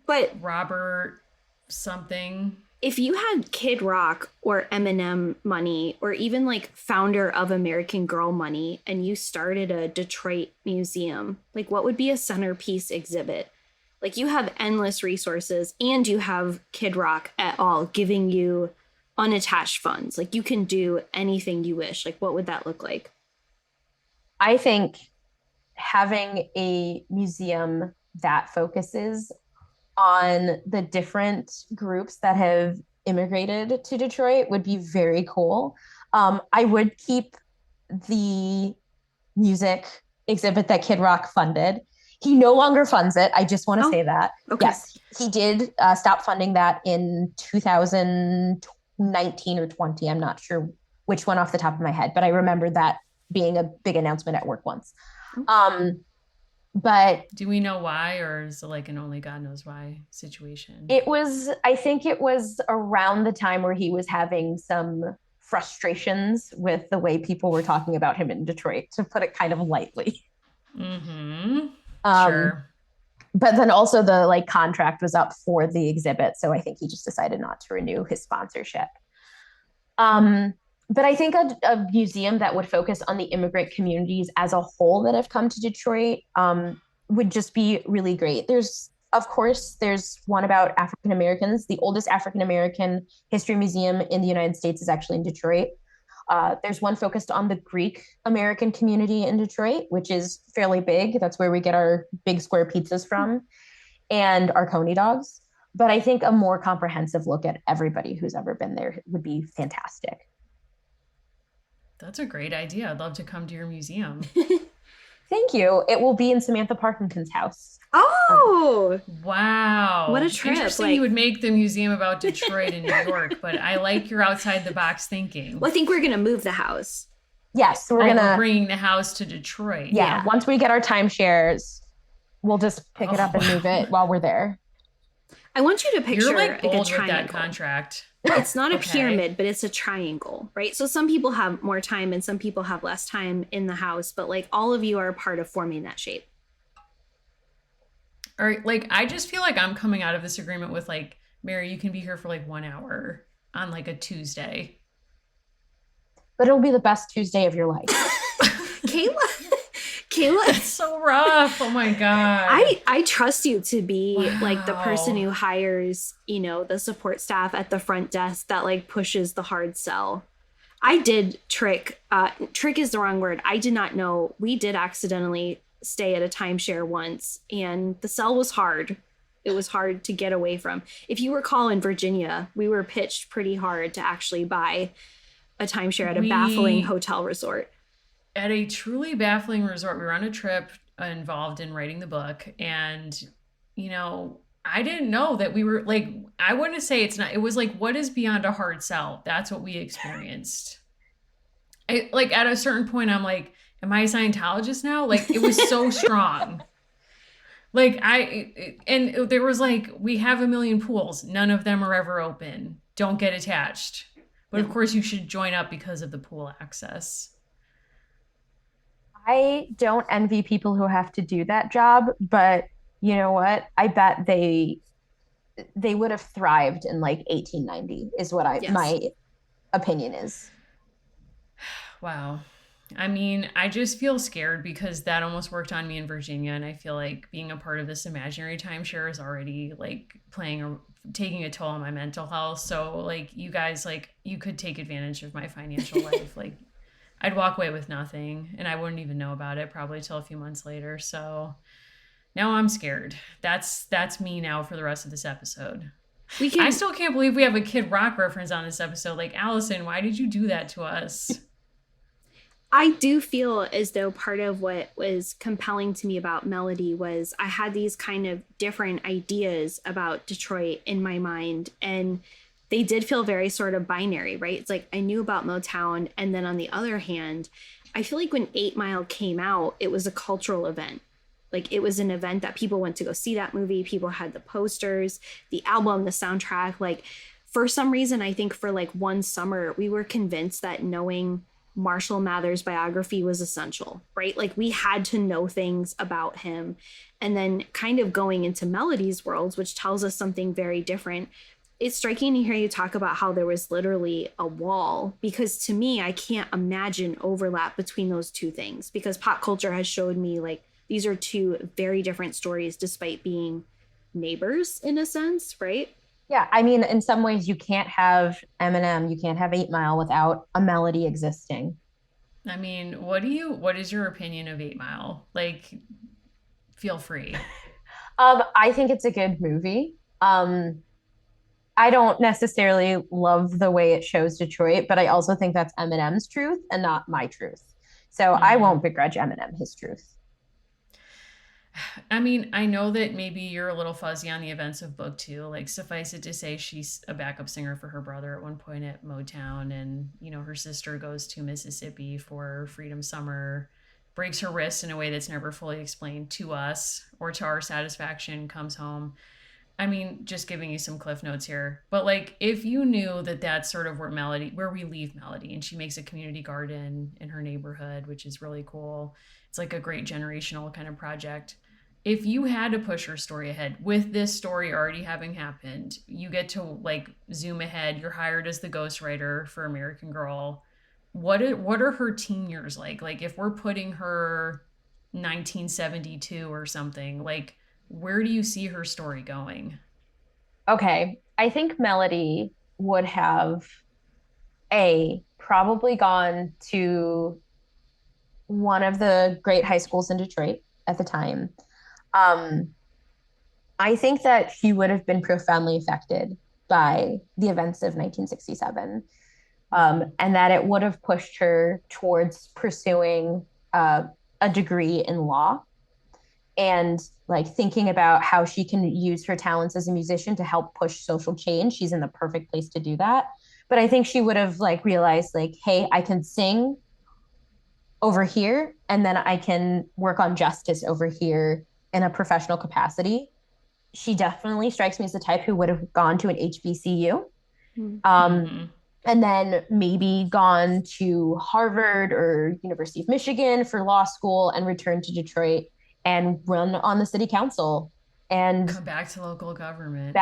But Robert something. If you had Kid Rock or Eminem money, or even like founder of American Girl money, and you started a Detroit museum, like what would be a centerpiece exhibit? Like you have endless resources and you have Kid Rock at all giving you unattached funds. Like you can do anything you wish. Like what would that look like? I think having a museum that focuses on the different groups that have immigrated to Detroit would be very cool. I would keep the music exhibit that Kid Rock funded. He no longer funds it. I just want to say that. Okay. Yes, he did stop funding that in 2019 or 20. I'm not sure which one off the top of my head, but I remember that being a big announcement at work once. But do we know why, or is it like an only God knows why situation? I think it was around the time where he was having some frustrations with the way people were talking about him in Detroit, to put it kind of lightly. Sure. But then also the like contract was up for the exhibit, so I think he just decided not to renew his sponsorship. But I think a museum that would focus on the immigrant communities as a whole that have come to Detroit would just be really great. There's one about African Americans. The oldest African American history museum in the United States is actually in Detroit. There's one focused on the Greek American community in Detroit, which is fairly big. That's where we get our big square pizzas from and our coney dogs. But I think a more comprehensive look at everybody who's ever been there would be fantastic. That's a great idea. I'd love to come to your museum. Thank you. It will be in Samantha Parkington's house. Oh, wow. What a trip. Interesting you would make the museum about Detroit and New York, but I like your outside the box thinking. Well, I think we're going to move the house. Yes, we're bringing the house to Detroit. Yeah, once we get our timeshares, we'll just pick it up and move it while we're there. I want you to picture You're like bold a with triangle. that contract. It's not a pyramid, but it's a triangle, right? So some people have more time and some people have less time in the house, but like all of you are a part of forming that shape. All right, like I just feel like I'm coming out of this agreement with like, Mary, you can be here for like 1 hour on like a Tuesday. But it'll be the best Tuesday of your life. Kayla, it's so rough. Oh my God. I trust you to be like the person who hires, the support staff at the front desk that like pushes the hard sell. I did trick is the wrong word. I did not know. We did accidentally stay at a timeshare once, and the sell was hard. It was hard to get away from. If you recall, in Virginia, we were pitched pretty hard to actually buy a timeshare at a baffling hotel resort. At a truly baffling resort. We were on a trip involved in writing the book, and I didn't know that we were like, I wouldn't say it's not, it was like, what is beyond a hard sell? That's what we experienced. Like at a certain point, I'm like, am I a Scientologist now? Like it was so strong. Like and there was like, we have a million pools. None of them are ever open. Don't get attached. But of course you should join up because of the pool access. I don't envy people who have to do that job, but you know what? I bet they would have thrived in like 1890 is what my opinion is. Wow. I mean, I just feel scared because that almost worked on me in Virginia, and I feel like being a part of this imaginary timeshare is already like taking a toll on my mental health. So like you guys, like you could take advantage of my financial life. Like I'd walk away with nothing and I wouldn't even know about it probably till a few months later. So now I'm scared. That's me now for the rest of this episode. I still can't believe we have a Kid Rock reference on this episode. Like, Allison, why did you do that to us? I do feel as though part of what was compelling to me about Melody was I had these kind of different ideas about Detroit in my mind, and they did feel very sort of binary, right? It's like I knew about Motown, and then on the other hand, I feel like when 8 Mile came out, it was a cultural event. Like it was an event that people went to go see that movie. People had the posters, the album, the soundtrack. Like for some reason, I think for like one summer, we were convinced that knowing Marshall Mathers' biography was essential, right? Like we had to know things about him. And then kind of going into Melody's worlds, which tells us something very different. It's striking to hear you talk about how there was literally a wall, because to me, I can't imagine overlap between those two things, because pop culture has showed me like these are two very different stories despite being neighbors in a sense, right? Yeah, I mean, in some ways, you can't have Eminem, you can't have 8 Mile without a melody existing. I mean, what is your opinion of 8 Mile? Like, feel free. I think it's a good movie. I don't necessarily love the way it shows Detroit, but I also think that's Eminem's truth and not my truth. So I won't begrudge Eminem his truth. I mean, I know that maybe you're a little fuzzy on the events of book 2. Like, suffice it to say, she's a backup singer for her brother at one point at Motown. And, you know, her sister goes to Mississippi for Freedom Summer, breaks her wrist in a way that's never fully explained to us or to our satisfaction, comes home. I mean, just giving you some cliff notes here. But, like, if you knew that that's sort of where we leave Melody, and she makes a community garden in her neighborhood, which is really cool. It's like a great generational kind of project. If you had to push her story ahead with this story already having happened, you get to like zoom ahead. You're hired as the ghostwriter for American Girl. What are her teen years like? Like if we're putting her 1972 or something, like where do you see her story going? Okay, I think Melody would have probably gone to one of the great high schools in Detroit at the time. Um, I think that she would have been profoundly affected by the events of 1967, and that it would have pushed her towards pursuing a degree in law and like thinking about how she can use her talents as a musician to help push social change. She's in the perfect place to do that. But I think she would have like realized like, hey, I can sing over here and then I can work on justice over here in a professional capacity. She definitely strikes me as the type who would have gone to an HBCU. And then maybe gone to Harvard or University of Michigan for law school and returned to Detroit and run on the city council and come back to local government.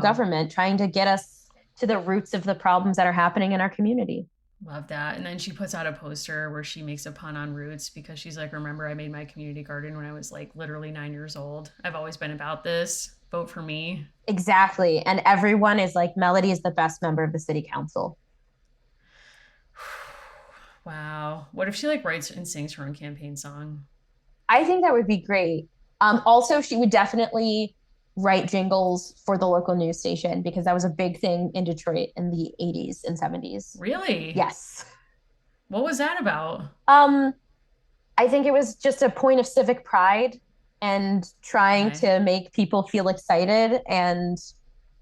Government, trying to get us to the roots of the problems that are happening in our community. Love that. And then she puts out a poster where she makes a pun on roots because she's like, remember, I made my community garden when I was like literally 9 years old. I've always been about this. Vote for me. Exactly. And everyone is like, Melody is the best member of the city council. Wow. What if she like writes and sings her own campaign song? I think that would be great. Also, she would definitely write jingles for the local news station because that was a big thing in Detroit in the 80s and 70s. Really? Yes. What was that about? I think it was just a point of civic pride and trying to make people feel excited. And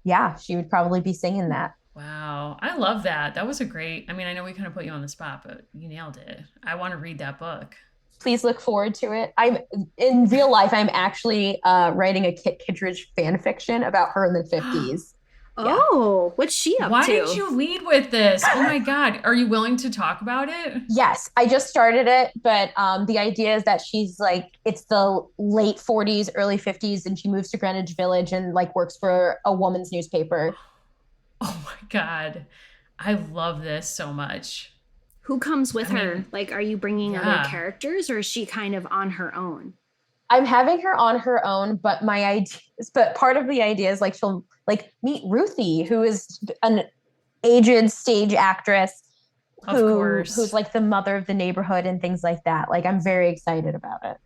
yeah, she would probably be singing that. Wow. I love that. That was a great, I mean, I know we kind of put you on the spot, but you nailed it. I want to read that book. Please look forward to it. I'm in real life, I'm actually writing a Kit Kittredge fan fiction about her in the 50s. Oh, what's she up to? Why didn't you lead with this? Oh my God. Are you willing to talk about it? Yes, I just started it, but the idea is that she's like, it's the late 40s, early 50s, and she moves to Greenwich Village and like works for a woman's newspaper. Oh my God. I love this so much. Who comes with I her? mean, Like, are you bringing other yeah, characters, or is she kind of on her own? I'm having her on her own, but but part of the idea is like she'll like meet Ruthie, who is an aged stage actress of who's course. like the mother of the neighborhood and things like that. Like I'm very excited about it.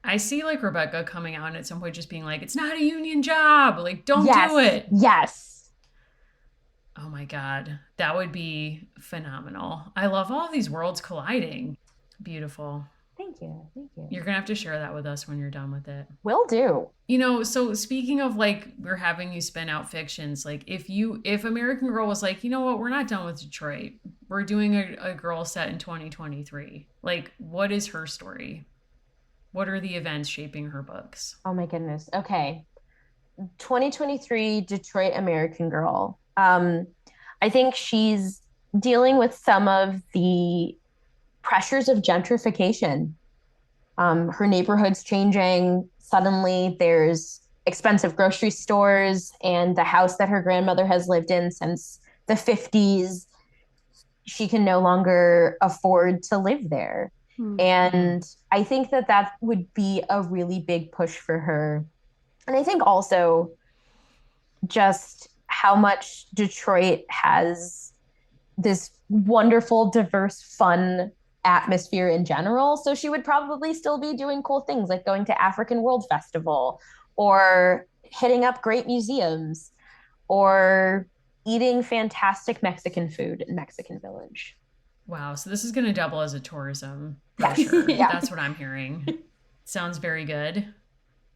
I see like Rebecca coming out at some point just being like, it's not a union job. Like, don't do Yes, it. yes. Oh my God. That would be phenomenal. I love all of these worlds colliding. Beautiful. Thank you. Thank you. You're going to have to share that with us when you're done with it. Will do. So speaking of like, we're having you spin out fictions, like if American Girl was like, you know what, we're not done with Detroit. We're doing a girl set in 2023. Like, what is her story? What are the events shaping her books? Oh my goodness. Okay. 2023 Detroit American Girl. I think she's dealing with some of the pressures of gentrification. Her neighborhood's changing. Suddenly, there's expensive grocery stores, and the house that her grandmother has lived in since the 50s, she can no longer afford to live there. Hmm. And I think that that would be a really big push for her. And I think also just how much Detroit has this wonderful, diverse, fun atmosphere in general. So she would probably still be doing cool things like going to African World Festival or hitting up great museums or eating fantastic Mexican food in Mexican Village. Wow. So this is going to double as a tourism for Yes. sure. Yeah. That's what I'm hearing. Sounds very good.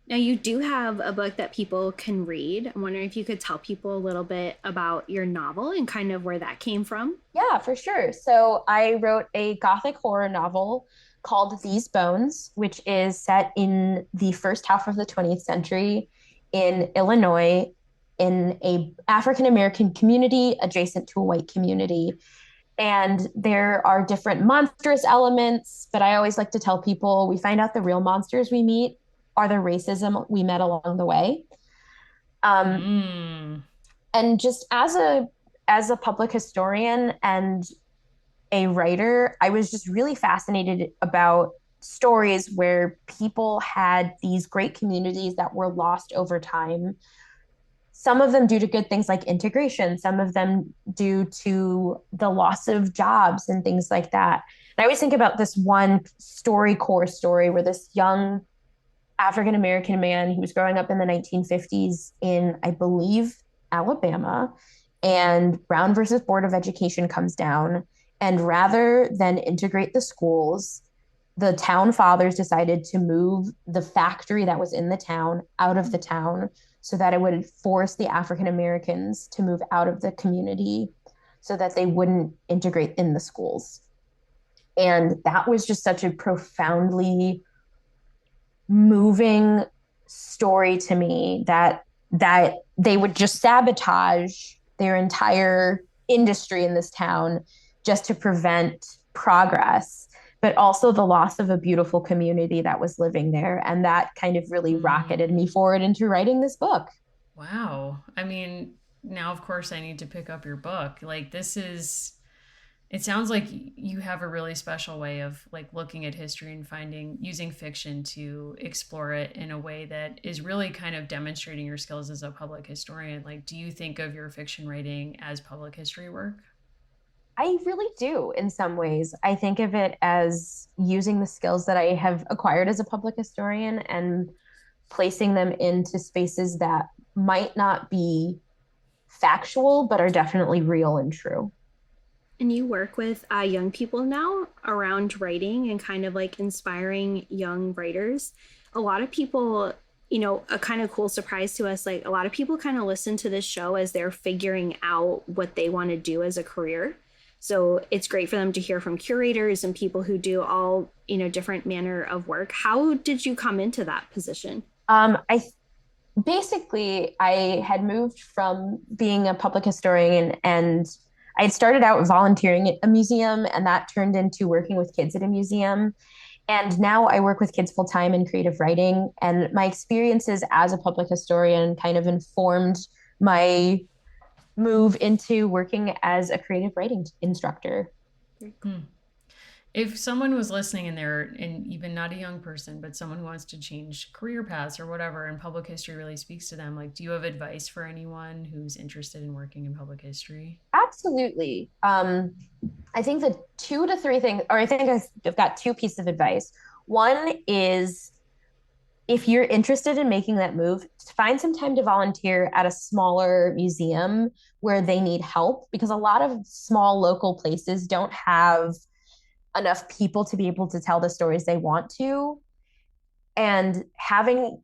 Now, you do have a book that people can read. I'm wondering if you could tell people a little bit about your novel and kind of where that came from. Yeah, for sure. So I wrote a gothic horror novel called These Bones, which is set in the first half of the 20th century in Illinois in a African American community adjacent to a white community. And there are different monstrous elements, but I always like to tell people we find out the real monsters we meet are the racism we met along the way. Um, Mm. and just as a public historian and a writer, I was just really fascinated about stories where people had these great communities that were lost over time. Some of them due to good things like integration, some of them due to the loss of jobs and things like that. And I always think about this one core story where this young African American man, he was growing up in the 1950s in, I believe, Alabama, and Brown versus Board of Education comes down. And rather than integrate the schools, the town fathers decided to move the factory that was in the town out of the town so that it would force the African Americans to move out of the community so that they wouldn't integrate in the schools. And that was just such a profoundly moving story to me that they would just sabotage their entire industry in this town just to prevent progress, but also the loss of a beautiful community that was living there. And that kind of really rocketed me forward into writing this book. Wow. I mean, now of course I need to pick up your book. Like it sounds like you have a really special way of like looking at history and using fiction to explore it in a way that is really kind of demonstrating your skills as a public historian. Like, do you think of your fiction writing as public history work? I really do in some ways. I think of it as using the skills that I have acquired as a public historian and placing them into spaces that might not be factual, but are definitely real and true. And you work with young people now around writing and kind of like inspiring young writers. A lot of people, a kind of cool surprise to us, like a lot of people kind of listen to this show as they're figuring out what they want to do as a career. So it's great for them to hear from curators and people who do all, different manner of work. How did you come into that position? Basically, I had moved from being a public historian and I had started out volunteering at a museum and that turned into working with kids at a museum. And now I work with kids full time in creative writing. And my experiences as a public historian kind of informed my move into working as a creative writing instructor. Hmm. If someone was listening and even not a young person, but someone who wants to change career paths or whatever, and public history really speaks to them, like, do you have advice for anyone who's interested in working in public history? Absolutely. I think the 2 to 3 things, or I think I've got two pieces of advice. One is if you're interested in making that move, find some time to volunteer at a smaller museum where they need help, because a lot of small local places don't have enough people to be able to tell the stories they want to. And having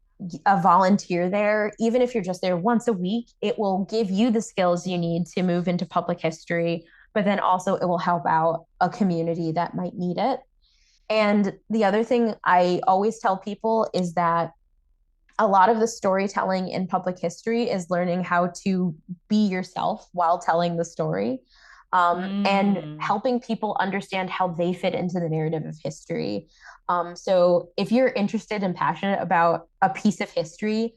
a volunteer there, even if you're just there once a week, it will give you the skills you need to move into public history, but then also it will help out a community that might need it. And the other thing I always tell people is that a lot of the storytelling in public history is learning how to be yourself while telling the story, and helping people understand how they fit into the narrative of history. So if you're interested and passionate about a piece of history,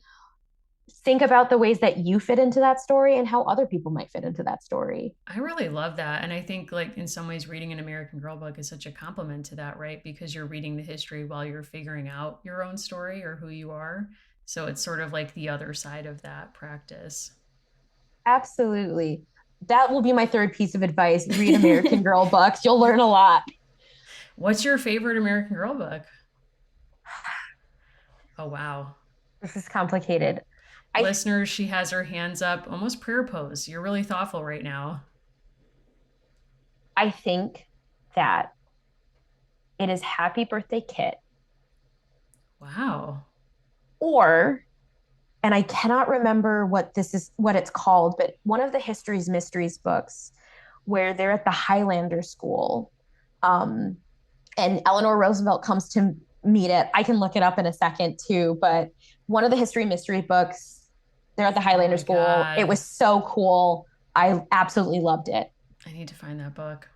think about the ways that you fit into that story and how other people might fit into that story. I really love that. And I think, like, in some ways, reading an American Girl book is such a compliment to that, right? Because you're reading the history while you're figuring out your own story or who you are. So it's sort of like the other side of that practice. Absolutely. That will be my third piece of advice. Read American Girl books. You'll learn a lot. What's your favorite American Girl book? Oh, wow. This is complicated. Listeners, she has her hands up, almost prayer pose. You're really thoughtful right now. I think that it is Happy Birthday Kit. Wow. Or, and I cannot remember what it's called, but one of the History's Mysteries books where they're at the Highlander School, and Eleanor Roosevelt comes to meet it. I can look it up in a second too, but one of the History Mystery books, they're at the Highlander School. God. It was so cool. I absolutely loved it. I need to find that book.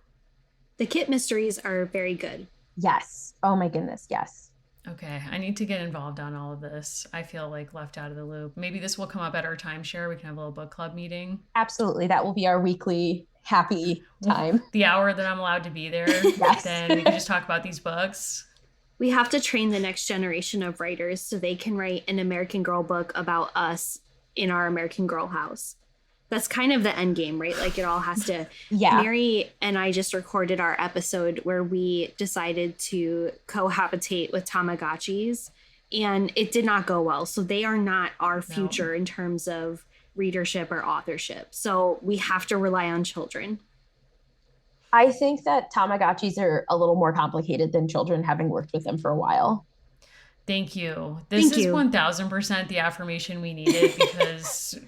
The Kit mysteries are very good. Yes. Oh my goodness. Yes. Okay, I need to get involved on all of this. I feel like left out of the loop. Maybe this will come up at our timeshare. We can have a little book club meeting. Absolutely. That will be our weekly happy time. The hour that I'm allowed to be there. Yes. Then we can just talk about these books. We have to train the next generation of writers so they can write an American Girl book about us in our American Girl house. That's kind of the end game, right? Like, it all has to. Yeah. Mary and I just recorded our episode where we decided to cohabitate with Tamagotchis, and it did not go well. So they are not our future in terms of readership or authorship. So we have to rely on children. I think that Tamagotchis are a little more complicated than children, having worked with them for a while. Thank you. This is 1000% the affirmation we needed, because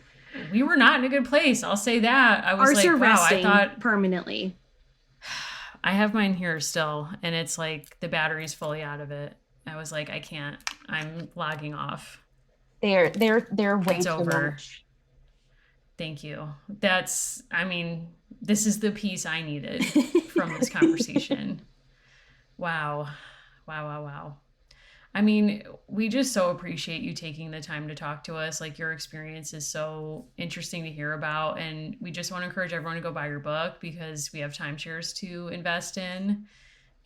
we were not in a good place. I'll say that. I was Ours are like, wow, I resting thought permanently. I have mine here still, and it's like the battery's fully out of it. I was like, I can't. I'm logging off. They're way It's too over. much. Thank you. This is the piece I needed from this conversation. Wow. I mean, we just so appreciate you taking the time to talk to us. Like, your experience is so interesting to hear about. And we just want to encourage everyone to go buy your book, because we have timeshares to invest in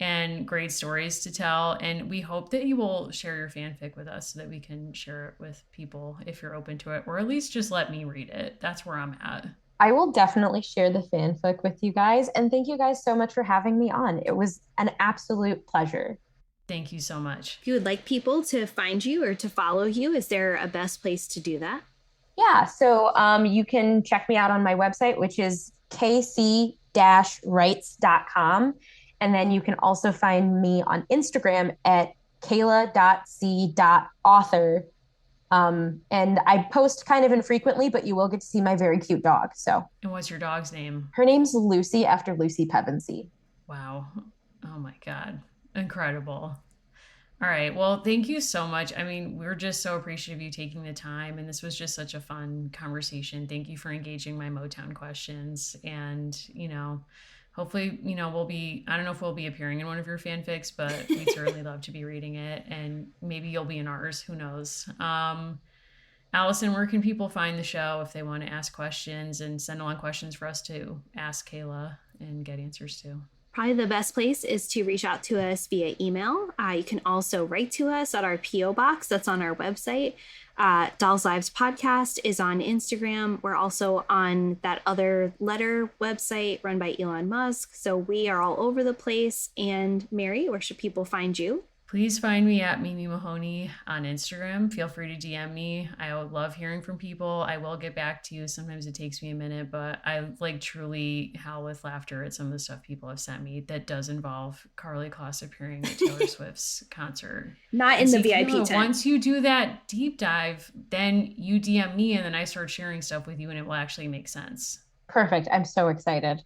and great stories to tell. And we hope that you will share your fanfic with us so that we can share it with people if you're open to it, or at least just let me read it. That's where I'm at. I will definitely share the fanfic with you guys. And thank you guys so much for having me on. It was an absolute pleasure. Thank you so much. If you would like people to find you or to follow you, is there a best place to do that? Yeah, so you can check me out on my website, which is kc-rights.com. And then you can also find me on Instagram at kayla.c.author. And I post kind of infrequently, but you will get to see my very cute dog. So, And what's your dog's name? her name's Lucy, after Lucy Pevensey. Wow. Oh my God. Incredible. All right. Well, thank you so much. I mean, we're just so appreciative of you taking the time, and this was just such a fun conversation. Thank you for engaging my Motown questions. And, hopefully, I don't know if we'll be appearing in one of your fanfics, but we'd certainly love to be reading it, and maybe you'll be in ours. Who knows? Allison, where can people find the show if they want to ask questions and send along questions for us to ask Kayla and get answers to? Probably the best place is to reach out to us via email. You can also write to us at our P.O. box that's on our website. Dolls Lives Podcast is on Instagram. We're also on that other letter website run by Elon Musk. So we are all over the place. And Mary, where should people find you? Please find me at Mimi Mahoney on Instagram. Feel free to DM me. I would love hearing from people. I will get back to you. Sometimes it takes me a minute, but I truly howl with laughter at some of the stuff people have sent me that does involve Karlie Kloss appearing at Taylor Swift's concert. Not in the VIP Kayla, tent. Once you do that deep dive, then you DM me and then I start sharing stuff with you and it will actually make sense. Perfect. I'm so excited.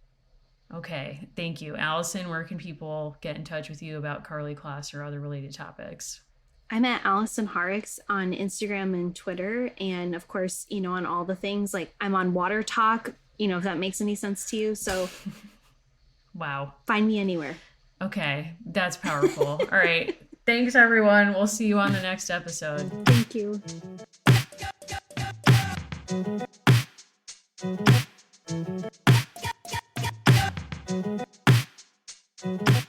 Okay, thank you. Allison, where can people get in touch with you about Karlie Kloss or other related topics? I'm at Allison Harrix on Instagram and Twitter. And of course, on all the things, like I'm on Water Talk, if that makes any sense to you. So wow. Find me anywhere. Okay, that's powerful. All right. Thanks, everyone. We'll see you on the next episode. Thank you. Thank you.